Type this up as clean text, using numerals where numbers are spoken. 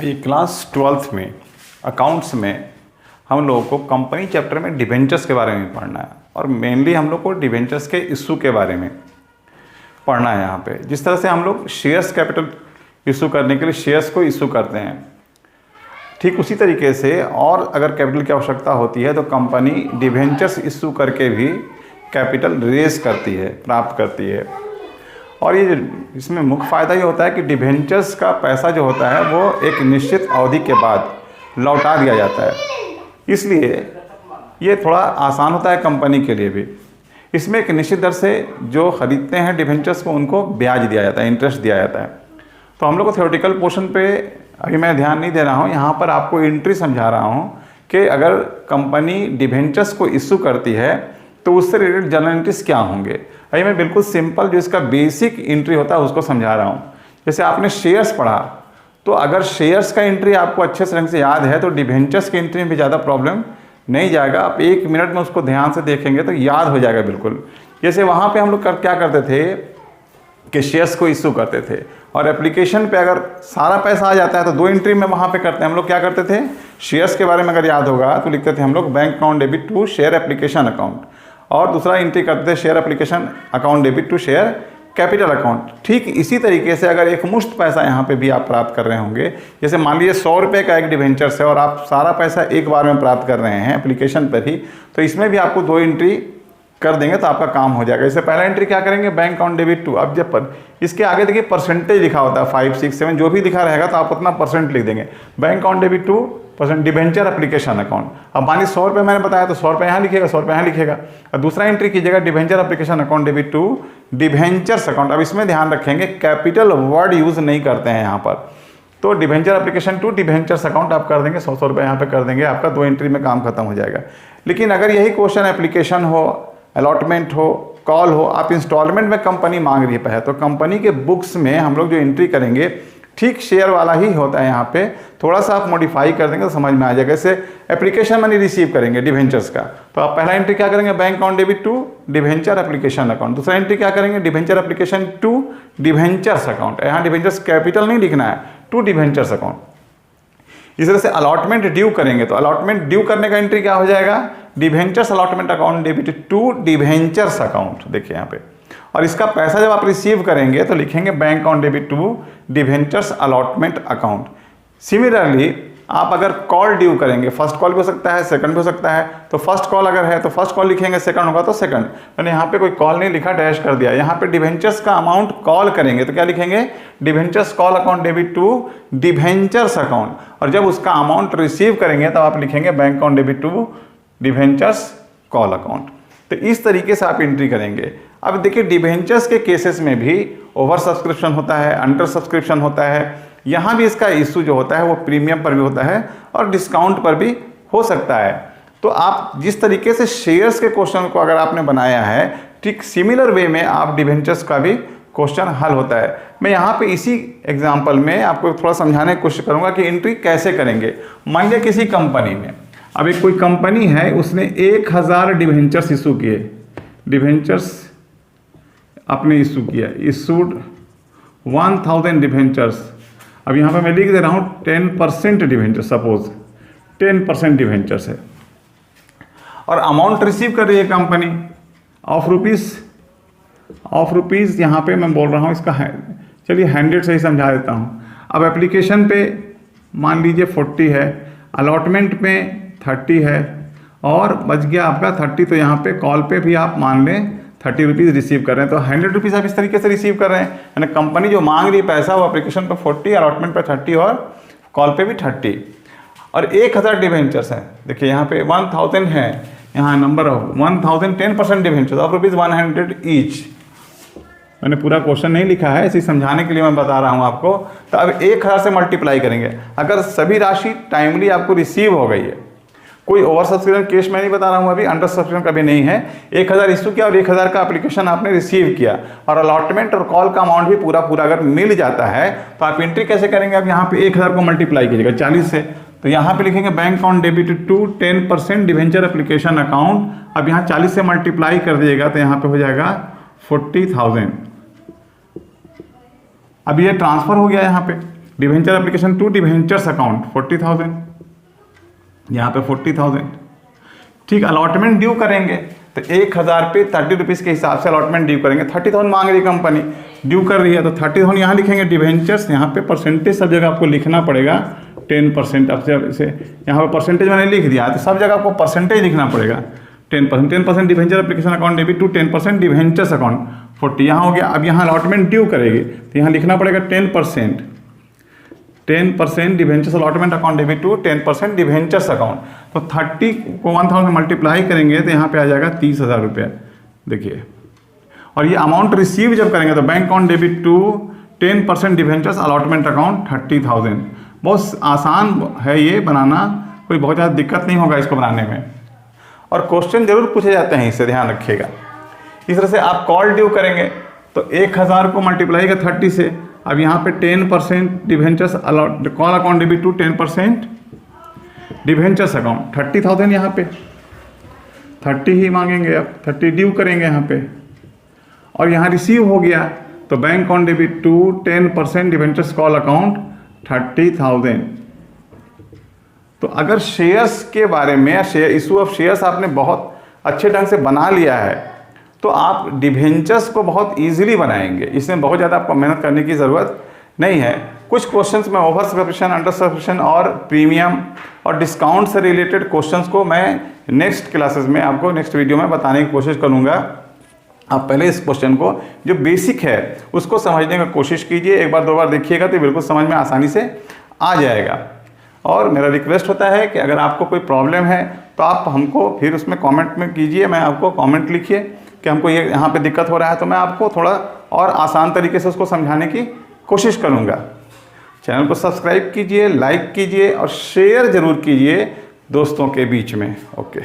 ये class 12th में accounts में हम लोगों को कंपनी चैप्टर में डिबेंचर्स के बारे में पढ़ना है और मेनली हम लोग को डिबेंचर्स के इशू के बारे में पढ़ना है। यहाँ पे जिस तरह से हम लोग शेयर्स कैपिटल इशू करने के लिए शेयर्स को इशू करते हैं, ठीक उसी तरीके से और अगर कैपिटल की आवश्यकता होती है तो कंपनी डिबेंचर्स इशू करके भी कैपिटल रेज करती है, प्राप्त करती है। और ये इसमें मुख्य फ़ायदा ये होता है कि डिबेंचर्स का पैसा जो होता है वो एक निश्चित अवधि के बाद लौटा दिया जाता है, इसलिए ये थोड़ा आसान होता है कंपनी के लिए भी। इसमें एक निश्चित दर से जो ख़रीदते हैं डिबेंचर्स को उनको ब्याज दिया जाता है, इंटरेस्ट दिया जाता है। तो हम लोग को थ्योरेटिकल पोर्शन पे अभी मैं ध्यान नहीं दे रहा हूँ, यहाँ पर आपको एंट्री समझा रहा हूँ कि अगर कंपनी डिबेंचर्स को इशू करती है तो उससे रिलेटेड जर्नल एंट्रीज क्या होंगे। अभी मैं बिल्कुल सिंपल जो इसका बेसिक एंट्री होता है उसको समझा रहा हूँ। जैसे आपने शेयर्स पढ़ा, तो अगर शेयर्स का एंट्री आपको अच्छे से ढंग से याद है तो डिबेंचर्स की एंट्री में भी ज़्यादा प्रॉब्लम नहीं जाएगा। आप 1 मिनट में उसको ध्यान से देखेंगे तो याद हो जाएगा बिल्कुल। जैसे वहाँ पे हम लोग क्या करते थे कि शेयर्स को इशू करते थे और एप्लीकेशन पे अगर सारा पैसा आ जाता है तो 2 एंट्री में वहाँ पे करते हैं। हम लोग क्या करते थे, शेयर्स के बारे में अगर याद होगा तो लिखते थे हम लोग bank account debit to share application account, और दूसरा एंट्री करते थे share application account debit to share capital account. ठीक इसी तरीके से अगर एक मुश्त पैसा यहाँ पे भी आप प्राप्त कर रहे होंगे, जैसे मान लीजिए 100 रुपये का एक डिबेंचर्स है और आप सारा पैसा एक बार में प्राप्त कर रहे हैं एप्लीकेशन पर ही, तो इसमें भी आपको 2 एंट्री कर देंगे तो आपका काम हो जाएगा। इससे पहला एंट्री क्या करेंगे, बैंक अकाउंट डेबिट टू। अब जब पर इसके आगे देखिए परसेंटेज लिखा होता है 5, 6, 7 जो भी लिखा रहेगा तो आप उतना परसेंट लिख देंगे। Bank account debit two percent debenture application account. अब मान लीजिए 100 रुपये मैंने बताया तो 100 रुपये यहाँ लिखेगा, 100 रुपये यहाँ लिखेगा। और दूसरा एंट्री कीजिएगा debenture application account debit to debentures account. अब इसमें ध्यान रखेंगे कैपिटल वर्ड यूज़ नहीं करते हैं यहाँ पर, तो debenture application to debentures account आप कर देंगे, 100 रुपये यहाँ पे कर देंगे, आपका 2 एंट्री में काम खत्म हो जाएगा। लेकिन अगर यही क्वेश्चन एप्लीकेशन हो, अलॉटमेंट हो, कॉल हो, आप इंस्टॉलमेंट में कंपनी मांग रही है तो कंपनी के बुक्स में हम लोग जो एंट्री करेंगे ठीक शेयर वाला ही होता है। यहाँ पे थोड़ा सा आप मॉडिफाई कर देंगे तो समझ में आ जाएगा। जैसे एप्लीकेशन मनी रिसीव करेंगे डिबेंचर्स का, तो आप पहला एंट्री क्या करेंगे, bank account debit to debenture application account. दूसरा एंट्री क्या करेंगे, debenture application to debentures account. यहाँ डिबेंचर्स कैपिटल नहीं लिखना है, टू डिबेंचर्स अकाउंट। इस तरह से अलॉटमेंट ड्यू करेंगे तो अलॉटमेंट ड्यू करने का एंट्री क्या हो जाएगा, debentures allotment account debit to debentures account. देखिए यहाँ पे, और इसका पैसा जब आप रिसीव करेंगे तो लिखेंगे bank account debit to debentures allotment account. Similarly आप अगर कॉल ड्यू करेंगे, फर्स्ट कॉल भी हो सकता है, सेकंड भी हो सकता है, तो फर्स्ट कॉल अगर है तो फर्स्ट कॉल लिखेंगे, सेकंड होगा तो सेकंड। मैंने यहाँ पे कोई कॉल नहीं लिखा, डैश कर दिया। यहाँ पे डिबेंचर्स का अमाउंट कॉल करेंगे तो क्या लिखेंगे, debentures call account debit to debentures account. और जब उसका अमाउंट रिसीव करेंगे तब आप लिखेंगे bank account debit to debentures call account. तो इस तरीके से आप एंट्री करेंगे। अब देखिए डिबेंचर्स के केसेस में भी ओवर सब्सक्रिप्शन होता है, अंडर सब्सक्रिप्शन होता है। यहाँ भी इसका इशू जो होता है वो प्रीमियम पर भी होता है और डिस्काउंट पर भी हो सकता है। तो आप जिस तरीके से शेयर्स के क्वेश्चन को अगर आपने बनाया है, ठीक सिमिलर वे में आप डिबेंचर्स का भी क्वेश्चन हल होता है। मैं यहाँ पे इसी एग्जाम्पल में आपको थोड़ा समझाने की कोशिश करूँगा कि एंट्री कैसे करेंगे। मान लिया किसी कंपनी में, अब एक कोई कंपनी है उसने 1000 डिबेंचर्स इशू किए, डिबेंचर्स आपने इशू किया, इशूड 1000 डिबेंचर्स। अब यहाँ पे मैं लिख दे रहा हूँ 10% डिबेंचर, सपोज 10% डिबेंचर्स है और अमाउंट रिसीव कर रही है कंपनी ऑफ रुपीज़ यहाँ पे मैं बोल रहा हूँ इसका है, चलिए 100 से ही समझा देता हूँ। अब एप्लीकेशन पे मान लीजिए 40 है, अलॉटमेंट में 30 है और बच गया आपका 30। तो यहाँ पे कॉल पे भी आप मान लें 30 रुपीज़ रिसीव कर रहे हैं, तो 100 रुपीज़ आप इस तरीके से रिसीव कर रहे हैं। यानी कंपनी जो मांग रही पैसा वो एप्लीकेशन पे 40, अलॉटमेंट पे 30 और कॉल पे भी 30। और 1000 डिबेंचर्स हैं, देखिए यहाँ पे 1000 है, यहाँ number of 1000 10% debentures of ₹100 each. मैंने पूरा क्वेश्चन नहीं लिखा है, इसे समझाने के लिए मैं बता रहा हूँ आपको। तो अब 1000 से मल्टीप्लाई करेंगे। अगर सभी राशि टाइमली आपको रिसीव हो गई है, कोई ओवर सब्सक्रिप्शन केस मैं नहीं बता रहा हूँ अभी, अंडर सब्सक्रिप्शन कभी नहीं है, 1000 इशू किया और 1000 का एप्लीकेशन आपने रिसीव किया और अलॉटमेंट और कॉल का अमाउंट भी पूरा अगर मिल जाता है तो आप एंट्री कैसे करेंगे। अब यहाँ पे 1000 को मल्टीप्लाई कीजिएगा 40 से, तो यहाँ पे लिखेंगे bank account debit to 10% debenture application account. अब यहाँ 40 से मल्टीप्लाई कर दिएगा तो यहाँ पे हो जाएगा 40,000। अब ये ट्रांसफर हो गया यहाँ पे, debenture application to debentures account 40,000, यहाँ पे 40,000। ठीक, अलॉटमेंट ड्यू करेंगे तो 1,000 पे 30 रुपीज़ के हिसाब से अलॉटमेंट ड्यू करेंगे। 30,000 मांग रही कंपनी, ड्यू कर रही है तो 30,000 यहाँ लिखेंगे। डिवेंचर्स यहाँ पे परसेंटेज सब जगह आपको लिखना पड़ेगा 10%। अब से इसे यहाँ पे परसेंटेज मैंने लिख दिया तो सब जगह आपको परसेंटेज लिखना पड़ेगा 10%। 10% debenture application account debit to 10% debentures account 40 यहाँ हो गया। अब यहाँ अलॉटमेंट ड्यू करेगी तो यहाँ लिखना पड़ेगा 10%। 10% debentures allotment account debit to 10% debentures account. तो 30 को 1000 मल्टीप्लाई करेंगे तो यहाँ पे आ जाएगा 30,000 रुपये। देखिए, और ये अमाउंट रिसीव जब करेंगे तो bank account debit to 10% debentures allotment account 30,000। बहुत आसान है ये बनाना, कोई बहुत ज़्यादा दिक्कत नहीं होगा इसको बनाने में। और क्वेश्चन जरूर पूछे जाते हैं, इससे ध्यान रखिएगा। इस तरह से आप कॉल ड्यू करेंगे तो 1,000 को मल्टीप्लाई का 30 से, अब यहाँ पे 10% debentures call account debit to 10% debentures account 30,000। यहाँ पे 30 ही मांगेंगे, अब 30 ड्यू करेंगे यहाँ पे। और यहाँ रिसीव हो गया तो bank account debit to 10% debentures call account 30,000। तो अगर शेयर्स के बारे में, शेयर इशू ऑफ शेयर्स आपने बहुत अच्छे ढंग से बना लिया है तो आप डिवेंचर्स को बहुत इजीली बनाएंगे। इसमें बहुत ज़्यादा आपको मेहनत करने की ज़रूरत नहीं है। कुछ क्वेश्चंस में ओवर सब्सक्रिप्शन, अंडर सब्सक्रिप्शन और प्रीमियम और डिस्काउंट से रिलेटेड क्वेश्चंस को मैं नेक्स्ट क्लासेस में आपको नेक्स्ट वीडियो में बताने की कोशिश करूँगा। आप पहले इस क्वेश्चन को जो बेसिक है उसको समझने की कोशिश कीजिए। एक बार दो बार देखिएगा तो बिल्कुल समझ में आसानी से आ जाएगा। और मेरा रिक्वेस्ट होता है कि अगर आपको कोई प्रॉब्लम है तो आप हमको फिर उसमें कमेंट में कीजिए। मैं आपको कमेंट लिखिए कि हमको ये यहाँ पे दिक्कत हो रहा है, तो मैं आपको थोड़ा और आसान तरीके से उसको समझाने की कोशिश करूँगा। चैनल को सब्सक्राइब कीजिए, लाइक कीजिए और शेयर ज़रूर कीजिए दोस्तों के बीच में। ओके।